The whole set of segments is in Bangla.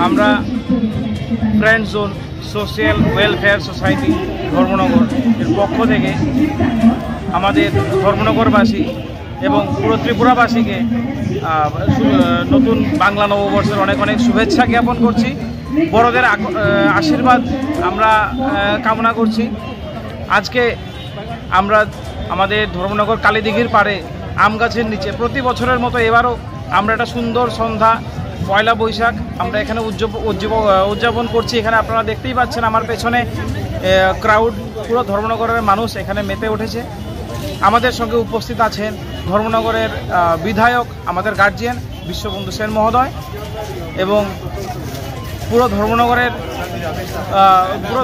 আমরা friend zone social welfare society Dharmanagar এর পক্ষ থেকে আমাদের ধর্মনগরবাসী এবং পুরো ত্রিপুরাবাসীকে নতুন বাংলা নববর্ষের অনেক অনেক শুভেচ্ছা জ্ঞাপন করছি। বড়দের আশীর্বাদ আমরা কামনা করছি। আজকে আমরা আমাদের ধর্মনগর কালীদিঘির পাড়ে আম গাছের নিচে প্রতি বছরের মতো এবারও আমরা একটা সুন্দর সন্ধ্যা পয়লা বৈশাখ আমরা এখানে উদযাপন করছি। এখানে আপনারা দেখতেই পাচ্ছেন আমার পেছনে ক্রাউড, পুরো ধর্মনগরের মানুষ এখানে মেতে উঠেছে। আমাদের সঙ্গে উপস্থিত আছেন ধর্মনগরের বিধায়ক, আমাদের গার্জিয়ান বিশ্ববন্ধু সেন মহোদয় এবং পুরো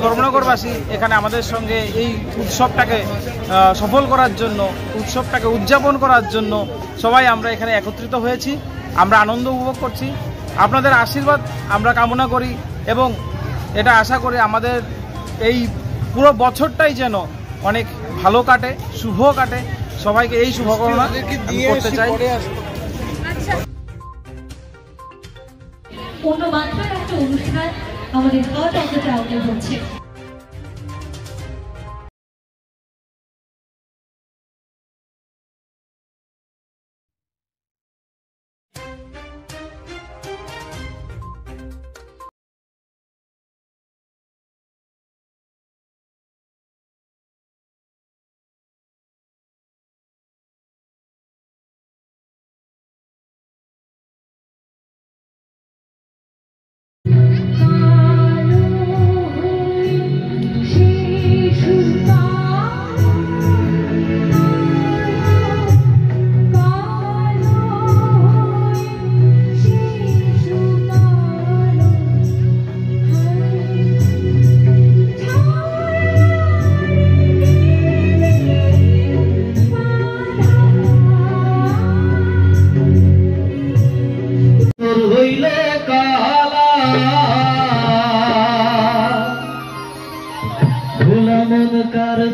ধর্মনগরবাসী এখানে আমাদের সঙ্গে এই উৎসবটাকে সফল করার জন্য, উৎসবটাকে উদযাপন করার জন্য সবাই আমরা এখানে একত্রিত হয়েছি। আমরা আনন্দ উপভোগ করছি। আপনাদের আশীর্বাদ আমরা কামনা করি এবং এটা আশা করি আমাদের এই পুরো বছরটাই যেন অনেক ভালো কাটে, শুভ কাটে। সবাইকে এই শুভকামনা করতে চাই। পূর্ণমাত্রার একটা অনুষ্ঠান আমাদের হার্ট অফ দ্য টাউনে হচ্ছে।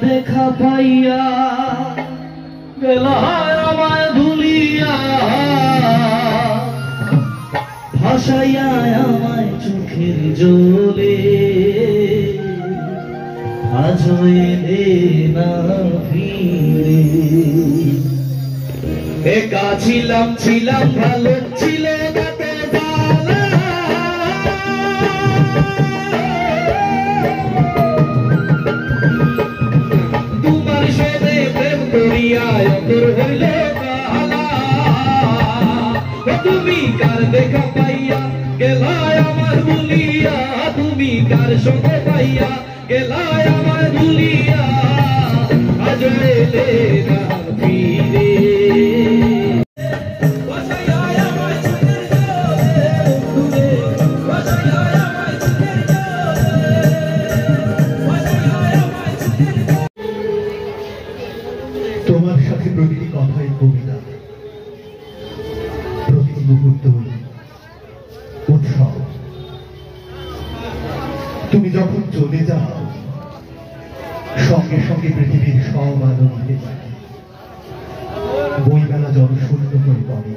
দেখা পাইয়া বেলায় আমায় ভুলিয়া ভাসাইয়া আমায় চোখের জলে আজ এলে না ফিরে। একা ছিলাম ভালো ছিল তুমি কার দেখা পাইয়া গেলায় আমার ভুলিয়া, তুমি কার সঙ্গে পাইয়া গেলায় আমার ভুলিয়া আজ এলে না ফিরে। তোমার সাথে প্রতিটি কথাই কবিতা, প্রতিটি মুহূর্ত উৎসব। তুমি যখন চলে যাও সঙ্গে সঙ্গে পৃথিবীর সব আলো নিভে যায়, বইমেলা জনশূন্য হয়ে পড়ে।